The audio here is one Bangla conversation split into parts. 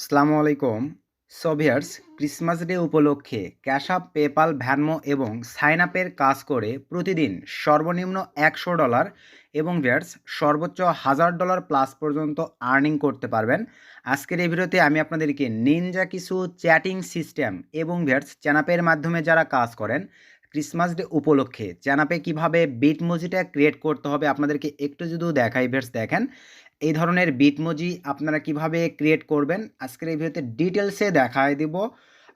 আসসালামু আলাইকুম। সো ভিউয়ার্স, ক্রিসমাস ডে উপলক্ষে ক্যাশআপ, পেপাল, ভ্যানমো এবং সাইন আপের কাজ করে প্রতিদিন সর্বনিম্ন $100 এবং ভিউয়ার্স সর্বোচ্চ $1000 প্লাস পর্যন্ত আর্নিং করতে পারবেন। আজকের এই ভিডিওতে আমি আপনাদেরকে নিনজা কিছু চ্যাটিং সিস্টেম এবং ভিউয়ার্স চ্যানাপের মাধ্যমে যারা কাজ করেন ক্রিসমাস ডে উপলক্ষে চ্যানাপে কিভাবে বিটমোজিটা ক্রিয়েট করতে হবে আপনাদেরকে একটু যদি দেখাই। ভিউয়ার্স দেখেন, এই ধরনের বিটমোজি আপনারা কিভাবে ক্রিয়েট করবেন আজকের এই ভিডিওতে ডিটেলসে দেখায় দিব।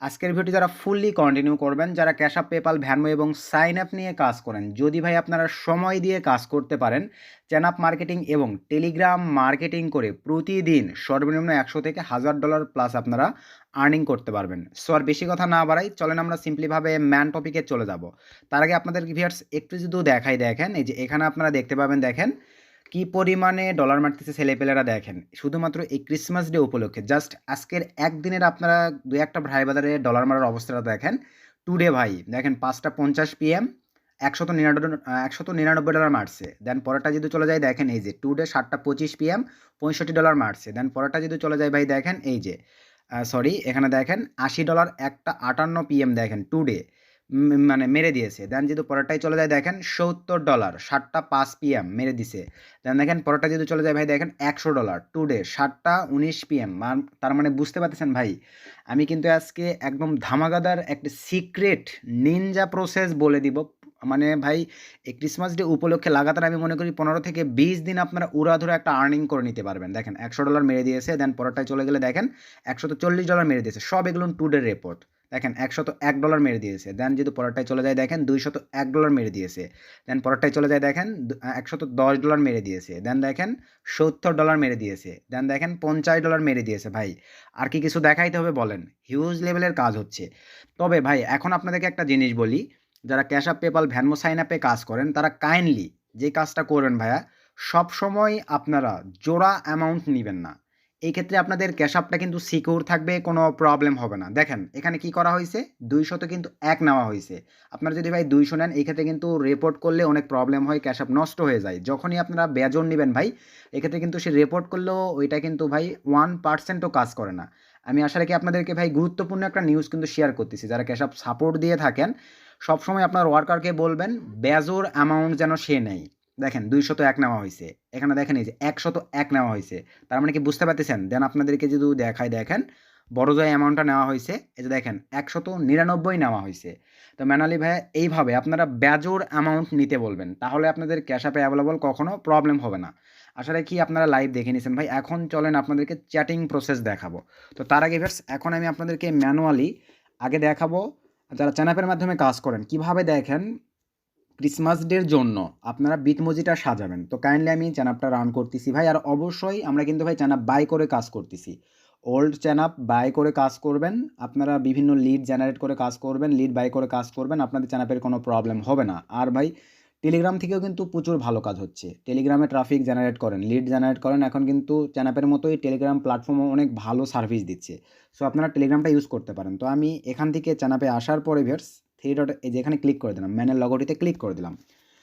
আজকের ভিডিওটি যারা ফুললি কন্টিনিউ করবেন, যারা ক্যাশআপ, পেপাল, ভ্যানমো এবং সাইন আপ নিয়ে কাজ করেন, যদি ভাই আপনারা সময় দিয়ে কাজ করতে পারেন, চ্যানাপ মার্কেটিং এবং টেলিগ্রাম মার্কেটিং করে প্রতিদিন সর্বনিম্ন $100 থেকে $1000 প্লাস আপনারা আর্নিং করতে পারবেন। সো আর বেশি কথা না বাড়াই, চলেন আমরা সিম্পলিভাবে ম্যান টপিকে চলে যাব। তার আগে আপনাদের ভিউয়ার্স একটু যদি দেখাই, দেখেন এই যে এখানে আপনারা দেখতে পাবেন, দেখেন কি পরিমাণে ডলার মারতেছে ছেলেপেলেরা। দেখেন শুধুমাত্র এই ক্রিসমাস ডে উপলক্ষে জাস্ট আজকের একদিনের আপনারা দু একটা ভাই বাজারে ডলার মারার অবস্থাটা দেখেন। টুডে ভাই দেখেন 5:50 PM $199 মারছে। দেন পরেরটা যদি চলে যায়, দেখেন এই যে টুডে 7:25 PM $65 মারছে। দেন পরেরটা যদি চলে যায় ভাই, দেখেন এই যে সরি এখানে দেখেন $80 একটা 58 PM দেখেন টুডে মানে মেরে দিয়েছে। দেন যদি পরেরটাই চলে যায়, দেখেন $70 7:05 PM মেরে দিছে। দেন দেখেন পরেরটা যদি চলে যায় ভাই, দেখেন $100 টুডে 7:19 PM। তার মানে বুঝতে পারতেছেন ভাই, আমি কিন্তু আজকে একদম ধামাকাদার একটা সিক্রেট নিনজা প্রসেস বলে দিব। মানে ভাই এই ক্রিসমাস ডে উপলক্ষে লাগাতার আমি মনে করি 15 থেকে 20 দিন আপনারা উড়াধুরা একটা আর্নিং করে নিতে পারবেন। দেখেন $100 মেরে দিয়েছে। দেন পরেরটায় চলে গেলে দেখেন $140 মেরে দিয়েছে। সব এগুলো টুডে রিপোর্ট। দেখেন $101 মেরে দিয়েছে। দেন যদি পরেরটায় চলে যায়, দেখেন $201 মেরে দিয়েছে। দেন পরেরটায় চলে যায়, দেখেন $110 মেরে দিয়েছে। দেন দেখেন $70 মেরে দিয়েছে। দেন দেখেন $50 মেরে দিয়েছে। ভাই আর কি কিছু দেখাইতে হবে বলেন? হিউজ লেভেলের কাজ হচ্ছে। তবে ভাই এখন আপনাদেরকে একটা জিনিস বলি, যারা ক্যাশআপ, পেপাল, ভ্যানমো, সাইন আপে কাজ করেন তারা কাইন্ডলি যে কাজটা করবেন ভাইয়া, সবসময় আপনারা জোড়া অ্যামাউন্ট নেবেন না। এই ক্ষেত্রে আপনাদের ক্যাশআপটা কিন্তু সিকিউর থাকবে, কোনো প্রবলেম হবে না। দেখেন এখানে কি করা হয়েছে, 200 কিন্তু এক নেওয়া হয়েছে। আপনারা যদি ভাই 200 নেন, এই ক্ষেত্রে কিন্তু রিপোর্ট করলে অনেক প্রবলেম হয়, ক্যাশআপ নষ্ট হয়ে যায়। যখনই আপনারা বেজন নেবেন ভাই, এক্ষেত্রে কিন্তু সে রিপোর্ট করলেও ওইটা কিন্তু ভাই 1%ও কাজ করে না। আমি আশা রাখি আপনাদেরকে ভাই গুরুত্বপূর্ণ একটা নিউজ কিন্তু শেয়ার করতেছি। যারা ক্যাশআপ সাপোর্ট দিয়ে থাকেন, সবসময় আপনার ওয়ার্কারকে বলবেন বেজোর অ্যামাউন্ট যেন সে নেয়। দেখেন 201 নেওয়া হয়েছে, এখানে দেখেন এই যে 101 নেওয়া হয়েছে। তার মানে কি বুঝতে পারতেছেন? দেন আপনাদেরকে যদি দেখায়, দেখেন বড় যে অ্যামাউন্টটা নেওয়া হয়েছে, এই যে দেখেন 199 নেওয়া হয়েছে। তো ম্যানুয়ালি ভাইয়া এইভাবে আপনারা বেজোর অ্যামাউন্ট নিতে বলবেন, তাহলে আপনাদের ক্যাশ অ্যাপে অ্যাভেলেবল কখনো প্রবলেম হবে না। আশা রাখি আপনারা লাইভ দেখে নিয়েছেন ভাই। এখন চলেন আপনাদেরকে চ্যাটিং প্রসেস দেখাবো। তো তার আগে ভার্স এখন আমি আপনাদেরকে ম্যানুয়ালি আগে দেখাবো যারা চ্যানাপের মাধ্যমে কাজ করেন কিভাবে দেখেন ক্রিসমাস ডের জন্য আপনারা বিটমোজিটা সাজাবেন। তো কাইন্ডলি আমি চ্যানাপটা রান করতেছি ভাই। আর অবশ্যই আমরা কিন্তু ভাই চ্যানাপ বাই করে কাজ করতেছি। ওল্ড চ্যানাপ বাই করে কাজ করবেন, আপনারা বিভিন্ন লিড জেনারেট করে কাজ করবেন, লিড বাই করে কাজ করবেন, আপনাদের চ্যানাপের কোনো প্রবলেম হবে না। আর ভাই টেলিগ্রাম থেকেও কিন্তু প্রচুর ভালো কাজ হচ্ছে। টেলিগ্রামে ট্রাফিক জেনারেট করেন, লিড জেনারেট করেন, এখন কিন্তু চ্যানাপের মতোই টেলিগ্রাম প্ল্যাটফর্মও অনেক ভালো সার্ভিস দিচ্ছে। সো আপনারা টেলিগ্রামটা ইউজ করতে পারেন। তো আমি এখান থেকে চ্যানাপে আসার পরে ভিউয়ার্স 3 ডট এই যে এখানে ক্লিক করে দিলাম, ম্যানের লগোটিতে ক্লিক করে দিলাম।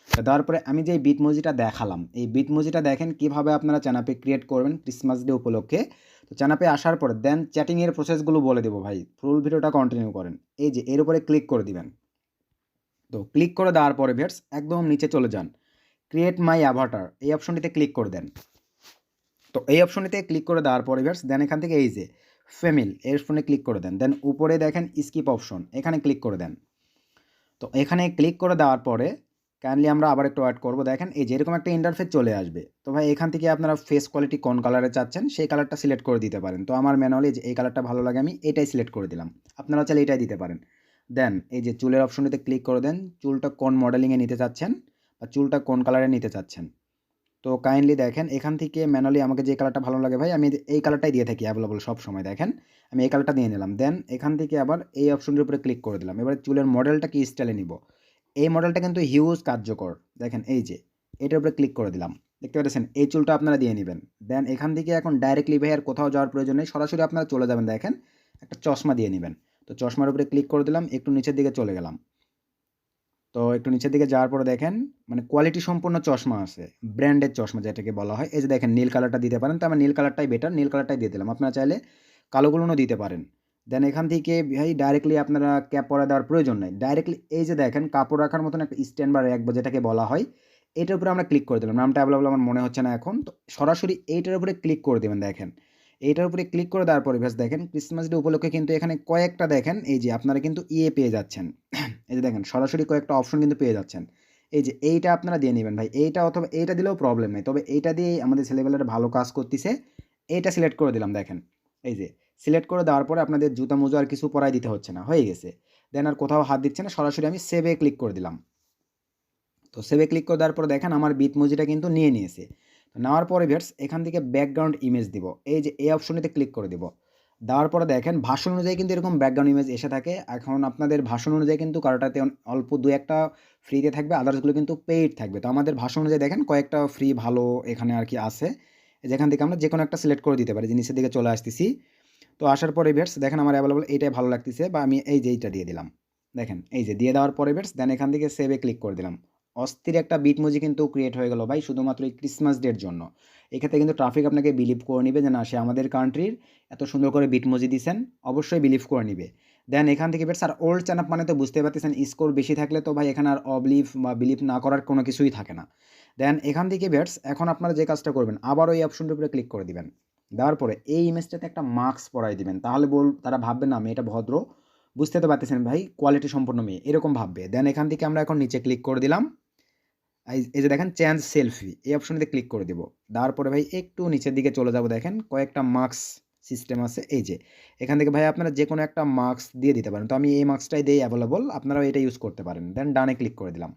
তো তারপরে আমি যে বিটমোজিটা দেখালাম, এই বিটমোজিটা দেখেন কিভাবে আপনারা চ্যানাপে ক্রিয়েট করবেন ক্রিসমাস ডে উপলক্ষে। তো চ্যানাপে আসার পরে দেন চ্যাটিংয়ের প্রসেসগুলো বলে দেবো ভাই, ফুল ভিডিওটা কন্টিনিউ করেন। এই যে এর উপরে ক্লিক করে দিবেন। তো ক্লিক করে দেওয়ার পরে ভিউয়ার্স একদম নিচে চলে যান, ক্রিয়েট মাই অ্যাভাটার এই অপশনটিতে ক্লিক করে দেন। তো এই অপশনটিতে ক্লিক করে দেওয়ার পরে ভিউয়ার্স দেন এখান থেকে এই যে ফেমিল এই অপশনে ক্লিক করে দেন। দেন উপরে দেখেন স্কিপ অপশন, এখানে ক্লিক করে দেন। তো এখানে ক্লিক করে দেওয়ার পরে কাইন্ডলি আমরা আবার একটু ওয়েট করবো। দেখেন এই যে এরকম একটা ইন্টারফেস চলে আসবে। তো ভাই এখান থেকে আপনারা ফেস কোয়ালিটি কোন কালারে চাচ্ছেন সেই কালারটা সিলেক্ট করে দিতে পারেন। তো আমার ম্যানুয়ালি যে এই কালারটা ভালো লাগে আমি এটাই সিলেক্ট করে দিলাম, আপনারা চাইলে এটাই দিতে পারেন। দেন এই যে চুলের অপশনটিতে ক্লিক করে দেন, চুলটা কোন মডেলিংয়ে নিতে চাচ্ছেন বা চুলটা কোন কালারে নিতে চাচ্ছেন। তো কাইন্ডলি দেখেন এখান থেকে ম্যানুয়ালি আমাকে যে কালারটা ভালো লাগে ভাই আমি এই কালারটাই দিয়ে থাকি অ্যাভেলেবল সব সময়। দেখেন আমি এই কালারটা দিয়ে নিলাম। দেন এখান থেকে আবার এই অপশনটির উপরে ক্লিক করে দিলাম। এবারে চুলের মডেলটা কি স্টাইলে নিব, এই মডেলটা কিন্তু হিউজ কার্যকর। দেখেন এই যে এটার উপরে ক্লিক করে দিলাম, দেখতে পাচ্ছেন এই চুলটা আপনারা দিয়ে নেবেন। দেন এখান থেকে এখন ডাইরেক্টলি ভাই আর কোথাও যাওয়ার প্রয়োজন নেই, সরাসরি আপনারা চলে যাবেন। দেখেন একটা চশমা দিয়ে নেবেন। তো চশমার উপরে ক্লিক করে দিলাম, একটু নিচের দিকে চলে গেলাম। তো একটু নিচের দিকে যাওয়ার পরে দেখেন মানে কোয়ালিটি সম্পন্ন চশমা আছে, ব্র্যান্ডের চশমা যেটাকে বলা হয়। এই যে দেখেন নীল কালারটা দিতে পারেন, তো আমার নীল কালারটাই বেটার, নীল কালারটাই দিয়ে দিলাম। আপনারা চাইলে কালোগুলোও দিতে পারেন। দেন এখান থেকে ভাই ডাইরেক্টলি আপনারা ক্যাপ পরা দেওয়ার প্রয়োজন নাই। ডাইরেক্টলি এই যে দেখেন কাপড় রাখার মতন একটা স্ট্যান্ড বা র্যাক বা যেটাকে বলা হয়, এটার উপরে আমরা ক্লিক করে দিলাম। নামটা অ্যাভেলেবল আমার মনে হচ্ছে না এখন। তো সরাসরি এইটার উপরে ক্লিক করে দেবেন দেখেন। এইটার উপরে ক্লিক করে দেওয়ার পরে ব্যাস দেখেন ক্রিসমাস ডে উপলক্ষে কিন্তু এখানে কয়েকটা দেখেন এই যে আপনারা কিন্তু পেয়ে যাচ্ছেন। এই যে দেখেন সরাসরি কয়েকটা অপশন কিন্তু পেয়ে যাচ্ছেন। এই যে এইটা আপনারা দিয়ে নেবেন ভাই। এইটা অথবা এইটা দিলেও প্রবলেম নেই। তবে এইটা দিয়েই আমাদের ছেলেবেলারা ভালো কাজ করতেছে। এইটা সিলেক্ট করে দিলাম দেখেন। এই যে সিলেক্ট করে দেওয়ার পরে আপনাদের জুতা মোজা আর কিছু পরাই দিতে হচ্ছে না, হয়ে গেছে। দেন আর কোথাও হাত দিচ্ছে না, সরাসরি আমি সেভে ক্লিক করে দিলাম। তো সেভে ক্লিক করে দেওয়ার পরে দেখেন আমার বিটমোজিটা কিন্তু নিয়ে নিয়েছে। তো নেওয়ার পরে ভিউয়ার্স এখান থেকে ব্যাকগ্রাউন্ড ইমেজ দিব, এই যে এই অপশনটিতে ক্লিক করে দিব। দেওয়ার পরে দেখেন ভাষণ অনুযায়ী কিন্তু এরকম ব্যাকগ্রাউন্ড ইমেজ এসে থাকে। এখন আপনাদের ভাষণ অনুযায়ী কিন্তু কারোটাতে অল্প দু একটা ফ্রিতে থাকবে, আদার্সগুলো কিন্তু পেইড থাকবে। তো আমাদের ভাষণ অনুযায়ী দেখেন কয়েকটা ফ্রি ভালো এখানে আর কি আছে, যেখান থেকে আমরা যে কোনো একটা সিলেক্ট করে দিতে পারি। যে নিচের দিকে চলে আসতেছি। তো আসার পরে ভিউয়ার্স দেখেন আমার অ্যাভেলেবল এইটাই ভালো লাগতেছে, বা আমি এই যে এইটা দিয়ে দিলাম। দেখেন এই যে দিয়ে দেওয়ার পরে ভিউয়ার্স দেন এখান থেকে সেভে ক্লিক করে দিলাম। অস্থির একটা বিটমোজি কিন্তু ক্রিয়েট হয়ে গেল ভাই, শুধুমাত্র এই ক্রিসমাস ডের জন্য। এক্ষেত্রে কিন্তু ট্রাফিক আপনাকে বিলিভ করে নিবে যে না, সে আমাদের কান্ট্রির এত সুন্দর করে বিটমোজি দিছেন, অবশ্যই বিলিভ করে নিবে। দেন এখান থেকে ভিউয়ার্স আর ওল্ড চ্যানাপ মানে তো বুঝতে পারতেছেন, স্কোর বেশি থাকলে তো ভাই এখানে আর অবিলিভ বা বিলিভ না করার কোনো কিছুই থাকে না। দেন এখান থেকে ভিউয়ার্স এখন আপনারা যে কাজটা করবেন আবার ওই অপশনটার উপরে ক্লিক করে দিবেন। দেওয়ার পরে এই ইমেজটাতে একটা মার্কস পরাই দিবেন, তাহলে তারা ভাববে না মেয়েটা ভদ্র, বুঝতে তো পারতেছেন ভাই কোয়ালিটি সম্পন্ন মেয়ে, এরকম ভাববে। দেন এখান থেকে আমরা এখন নিচে ক্লিক করে দিলাম। এই যে দেখেন চেঞ্জ সেলফি, এই অপশনটিতে ক্লিক করে দিব। দেওয়ার পরে ভাই একটু নিচের দিকে চলে যাব, দেখেন কয়েকটা মার্কস সিস্টেম আছে। এই যে এখান থেকে ভাই আপনারা যে কোনো একটা মার্কস দিয়ে দিতে পারেন। তো আমি এই মার্কসটাই দিই অ্যাভেলেবল, আপনারাও এটা ইউজ করতে পারেন। দেন ডানে ক্লিক করে দিলাম।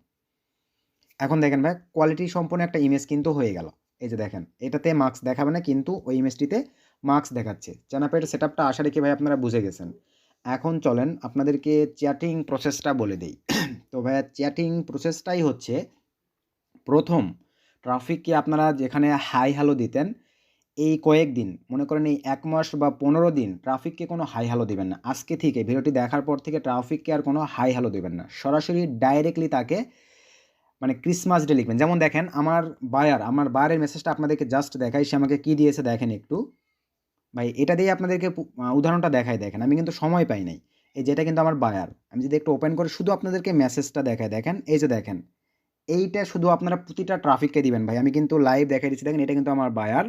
এখন দেখেন ভাই কোয়ালিটি সম্পন্ন একটা ইমেজ কিন্তু হয়ে গেল। এই যে দেখেন এটাতে মার্কস দেখাবে না, কিন্তু ওই ইমেজটিতে মার্কস দেখাচ্ছে। চ্যানাপের সেটআপটা আশা রেখে ভাই আপনারা বুঝে গেছেন। এখন চলেন আপনাদেরকে চ্যাটিং প্রসেসটা বলে দেই। তো ভাইয়া চ্যাটিং প্রসেসটাই হচ্ছে প্রথম ট্রাফিককে আপনারা যেখানে হাই হ্যালো দিতেন, এই কয়েকদিন মনে করেন এই ১ মাস বা ১৫ দিন ট্রাফিককে কোনো হাই হ্যালো দিবেন না। আজকে থেকে ভিডিওটি দেখার পর থেকে ট্রাফিককে আর কোনো হাই হ্যালো দিবেন না। সরাসরি ডাইরেক্টলি তাকে মানে ক্রিসমাস ডে লিখবেন। যেমন দেখেন আমার বায়ারের মেসেজটা আপনাদেরকে জাস্ট দেখাই, সে আমাকে কী দিয়েছে দেখেন একটু। ভাই এটা দিয়ে আপনাদেরকে উদাহরণটা দেখাই, দেখেন আমি কিন্তু সময় পাই নাই। এই যেটা কিন্তু আমার বায়ার। আমি যদি একটু ওপেন করে শুধু আপনাদেরকে মেসেজটা দেখাই, দেখেন এই যে দেখেন। এইটা শুধু আপনারা প্রতিটা ট্রাফিককে দিবেন ভাই। আমি কিন্তু লাইভ দেখাই দিচ্ছি, দেখেন এটা কিন্তু আমার বায়ার।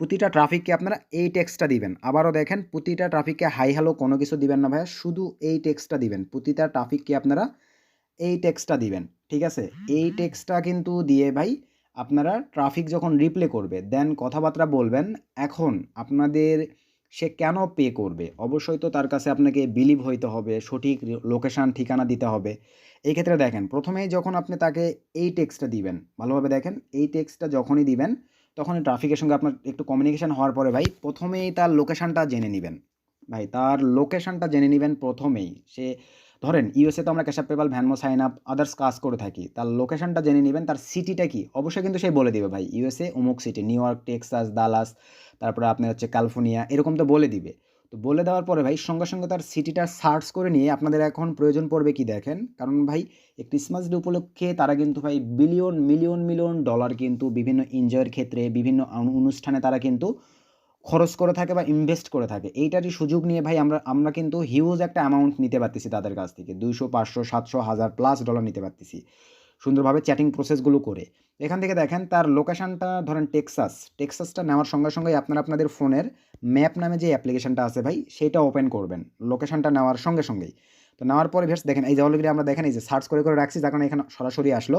প্রতিটা ট্রাফিককে আপনারা এই টেক্সটটা দিবেন। আবারও দেখেন প্রতিটা ট্রাফিককে হাই হ্যালো কোনো কিছু দিবেন না ভাইয়া, শুধু এই টেক্সটটা দিবেন। প্রতিটা ট্রাফিককে আপনারা এই টেক্সটটা দিবেন, ঠিক আছে? এই টেক্সটটা কিন্তু দিয়ে ভাই আপনারা ট্রাফিক যখন রিপ্লে করবে দেন কথাবার্তা বলবেন। এখন আপনাদের সে কেন পে করবে, অবশ্যই তো তার কাছে আপনাকে বিলিভ হইতে হবে, সঠিক লোকেশান ঠিকানা দিতে হবে। এই ক্ষেত্রে দেখেন প্রথমেই যখন আপনি তাকে এই টেক্সটটা দিবেন, ভালোভাবে দেখেন এই টেক্সটটা যখনই দিবেন তখনই ট্রাফিকের সঙ্গে আপনার একটু কমিউনিকেশান হওয়ার পরে ভাই প্রথমেই তার লোকেশানটা জেনে নিবেন। ভাই তার লোকেশানটা জেনে নিবেন প্রথমেই। সে ধরেন ইউএসএ তো আমরা Cash App, PayPal, Venmo, sign up, others কাজ করে থাকি। তার লোকেশনটা জেনে নেবেন, তার সিটিটা কি অবশ্যই কিন্তু সে বলে দিবে ভাই ইউএসএ অমুক সিটি, নিউ ইয়র্ক, টেক্সাস, দালাস, তারপরে আপনার হচ্ছে ক্যালিফোর্নিয়া, এরকম তো বলে দিবে। তো বলে দেওয়ার পরে ভাই সঙ্গে সঙ্গে তার সিটিটা সার্চ করে নিয়ে আপনাদের এখন প্রয়োজন পড়বে কি দেখেন, কারণ ভাই এই ক্রিসমাস ডে উপলক্ষে তারা কিন্তু ভাই বিলিয়ন মিলিয়ন মিলিয়ন ডলার কিন্তু বিভিন্ন এনজয়ের ক্ষেত্রে বিভিন্ন অনুষ্ঠানে তারা কিন্তু খরচ করে থাকে বা ইনভেস্ট করে থাকে। এইটারই সুযোগ নিয়ে ভাই আমরা কিন্তু হিউজ একটা অ্যামাউন্ট নিতে পারতেছি তাদের কাছ থেকে। ২০০, ৫০০, ৭০০, ১০০০ প্লাস ডলার নিতে পারতেছি সুন্দরভাবে চ্যাটিং প্রসেসগুলো করে। এখান থেকে দেখেন তার লোকেশানটা ধরেন টেক্সাসটা নেওয়ার সঙ্গে সঙ্গেই আপনারা আপনাদের ফোনের ম্যাপ নামে যে অ্যাপ্লিকেশনটা আছে ভাই সেইটা ওপেন করবেন লোকেশানটা নেওয়ার সঙ্গে সঙ্গেই। তো নেওয়ার পরে ভিউয়ার্স দেখেন এই যে অলরেডি আমরা দেখেন এই যে সার্চ করে রাখছি, যার কারণে এখানে সরাসরি আসলো।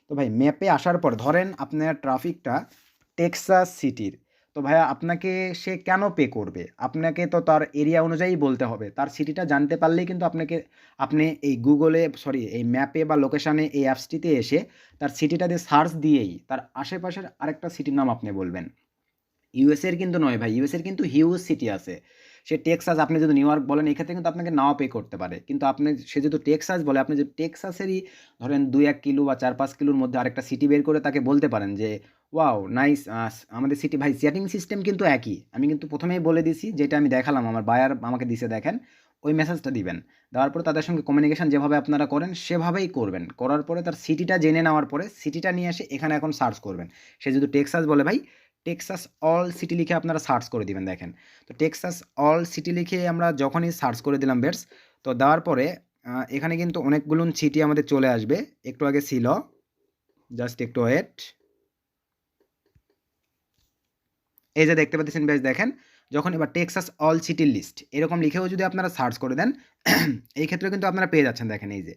তো ভাই ম্যাপে আসার পর ধরেন আপনার ট্রাফিকটা টেক্সাস সিটির। তো ভাইয়া আপনাকে সে কেন পে করবে? আপনাকে তো তার এরিয়া অনুযায়ী বলতে হবে। তার সিটিটা জানতে পারলেই কিন্তু আপনি এই এই ম্যাপে বা লোকেশানে এই অ্যাপসটিতে এসে তার সিটিটা দিয়ে সার্চ দিয়েই তার আশেপাশের আরেকটা সিটির নাম আপনি বলবেন। ইউএসএর কিন্তু নয় ভাই, ইউএসএর কিন্তু হিউজ সিটি আছে। সে টেক্সাস, আপনি যদি নিউ ইয়র্ক বলেন এক্ষেত্রে কিন্তু আপনাকে নাও পে করতে পারে। কিন্তু সে যদি টেক্সাস বলে, আপনি যদি টেক্সাসেরই ধরেন ২-১ কিলো বা ৪-৫ কিলোর মধ্যে আরেকটা সিটি বের করে তাকে বলতে পারেন যে ওয়াও নাইস, আমাদের সিটি ভাই চ্যাটিং সিস্টেম কিন্তু একই। আমি কিন্তু প্রথমেই বলে দিছি, যেটা আমি দেখালাম আমার বায়ার আমাকে দিছে দেখেন, ওই মেসেজটা দিবেন। দেওয়ার পরে তাদের সঙ্গে কমিউনিকেশন যেভাবে আপনারা করেন সেভাবেই করবেন। করার পরে তার সিটিটা জেনে নেওয়ার পরে সিটিটা নিয়ে এসে এখানে এখন সার্চ করবেন। সে যদি টেক্সাস বলে ভাই টেক্সাস অল সিটি লিখে আপনারা সার্চ করে দিবেন দেখেন। তো টেক্সাস অল সিটি লিখে আমরা যখনই সার্চ করে দিলাম বেটস, তো দেওয়ার পরে এখানে কিন্তু অনেকগুলো সিটি আমাদের চলে আসবে। একটু আগে ছিল, জাস্ট একটু ওয়েট। এই যে দেখতে পাচ্ছেন বেশ দেখেন, যখন এবার টেক্সাস অল সিটির লিস্ট এরকম লিখেও যদি আপনারা সার্চ করে দেন, এই ক্ষেত্রে কিন্তু আপনারা পেয়ে যাচ্ছেন দেখেন এই যে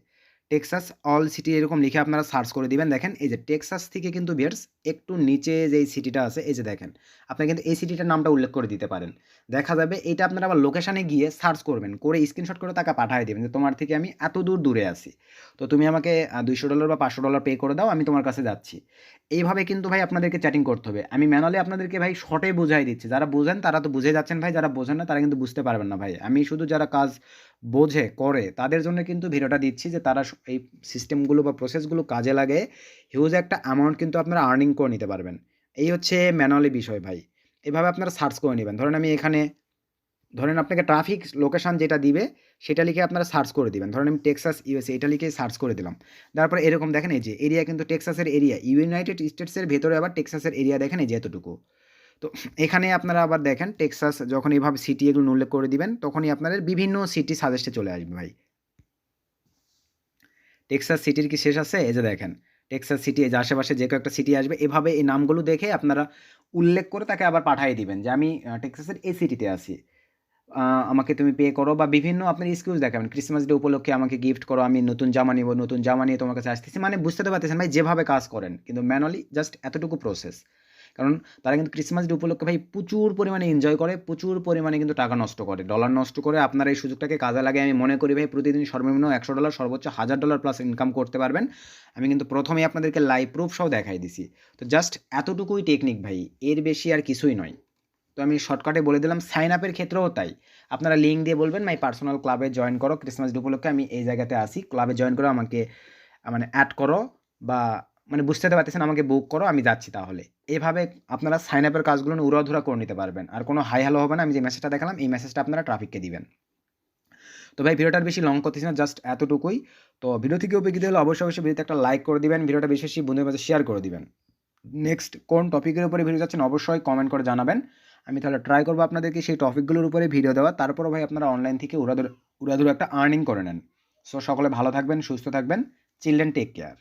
টেক্সাস অল সিটি এরকম লিখে আপনারা সার্চ করে দিবেন দেখেন এই যে টেক্সাস থেকে কিন্তু বিয়ার্স একটু নিচে যেই সিটিটা আছে এই যে দেখেন, আপনি কিন্তু এই সিটিটার নামটা উল্লেখ করে দিতে পারেন। দেখা যাবে এটা আপনারা আবার লোকেশানে গিয়ে সার্চ করবেন, করে স্ক্রিনশট করে টাকা পাঠিয়ে দেবেন যে তোমার থেকে আমি এত দূর দূরে আছি, তো তুমি আমাকে $200 বা $500 পে করে দাও, আমি তোমার কাছে যাচ্ছি। এইভাবে কিন্তু ভাই আপনাদেরকে চ্যাটিং করতে হবে। আমি ম্যানুয়ালি আপনাদেরকে ভাই শর্টে বুঝাই দিচ্ছি, যারা বোঝেন তারা তো বুঝে যাচ্ছেন ভাই, যারা বোঝেন না তারা কিন্তু বুঝতে পারবেন না ভাই। আমি শুধু যারা কাজ বোঝে করে তাদের জন্য কিন্তু ভিডিওটা দিচ্ছি, যে তারা এই সিস্টেমগুলো বা প্রসেসগুলো কাজে লাগে হিউজ একটা অ্যামাউন্ট কিন্তু আপনারা আর্নিং করে নিতে পারবেন। এই হচ্ছে ম্যানুয়ালি বিষয় ভাই। এভাবে আপনারা সার্চ করে নেবেন। ধরেন আমি এখানে, ধরেন আপনাকে ট্রাফিক লোকেশন যেটা দিবে সেটা লিখে আপনারা সার্চ করে দিবেন। ধরেন আমি টেক্সাস ইউএসএ এটা লিখে সার্চ করে দিলাম। তারপরে এরকম দেখেন এই যে এরিয়া কিন্তু টেক্সাসের এরিয়া, ইউনাইটেড স্টেটসের ভেতরে আবার টেক্সাসের এরিয়া দেখেন এই যে এতটুকু। তো এখানে আপনারা আবার দেখেন টেক্সাস যখন এইভাবে সিটি এগুলো উল্লেখ করে দিবেন তখনই আপনাদের বিভিন্ন সিটি সাজেস্টে চলে আসবে ভাই। টেক্সাস সিটির কি শেষ আছে? এই যে দেখেন টেক্সাস সিটি, এই যে আশেপাশে যে কোনো একটা সিটি আসবে, এভাবে এই নামগুলো দেখে আপনারা উল্লেখ করে তাকে আবার পাঠিয়ে দিবেন যে আমি টেক্সাসের এই সিটিতে আছি, আমাকে তুমি পে করো, বা বিভিন্ন আপনার এক্সকিউজ দেখাবেন। ক্রিসমাস ডে উপলক্ষে আমাকে গিফট করো, আমি নতুন জামা নিব, নতুন জামা নিয়ে তোমার কাছে আসতেছি। মানে বুঝতে তো পারতেছেন ভাই যেভাবে কাজ করেন, কিন্তু ম্যানুয়ালি জাস্ট এতটুকু প্রসেস। কারণ তারা কিন্তু ক্রিসমাস ডে উপলক্ষে ভাই প্রচুর পরিমাণে এনজয় করে, প্রচুর পরিমাণে কিন্তু টাকা নষ্ট করে, ডলার নষ্ট করে। আপনার এই সুযোগটাকে কাজে লাগে আমি মনে করি ভাই প্রতিদিন সর্বনিম্ন $100 সর্বোচ্চ $1000 প্লাস ইনকাম করতে পারবেন। আমি কিন্তু প্রথমেই আপনাদেরকে লাইভ প্রুফ সহ দেখাই দিছি। তো জাস্ট এতটুকুই টেকনিক ভাই, এর বেশি আর কিছুই নয়। তো আমি শর্টকাটে বলে দিলাম, সাইন আপের ক্ষেত্রেও তাই। আপনারা লিঙ্ক দিয়ে বলবেন মাই পার্সোনাল ক্লাবে জয়েন করো, ক্রিসমাস ডে উপলক্ষে আমি এই জায়গাতে আসি, ক্লাবে জয়েন করো, আমাকে মানে অ্যাড করো, বা মানে বুঝতে তো পারতেছেন আমাকে বুক করো, আমি যাচ্ছি তাহলে। এভাবে আপনারা সাইন আপের কাজগুলো উড়াধুরা করে নিতে পারবেন। আর কোনো হাই হ্যালো হবে না। আমি যে মেসেজটা দেখালাম এই মেসেজটা আপনারা ট্রাফিককে দিবেন। তো ভাই ভিডিওটার বেশি লং করতেছি না, জাস্ট এতটুকুই। তো ভিডিও থেকে উপকৃত হলে অবশ্যই ভিডিওতে একটা লাইক করে দিবেন, ভিডিওটা বেশি বেশি বন্ধুদের মাঝে শেয়ার করে দিবেন। নেক্সট কোন টপিকের উপরে ভিডিও চাচ্ছেন অবশ্যই কমেন্ট করে জানাবেন। আমি তাহলে ট্রাই করবো আপনাদেরকে সেই টপিকগুলোর উপরে ভিডিও দেওয়া। তারপরও ভাই আপনারা অনলাইন থেকে উড়াধুরা একটা আর্নিং করে নেন। সো সকলে ভালো থাকবেন, সুস্থ থাকবেন। Children take care.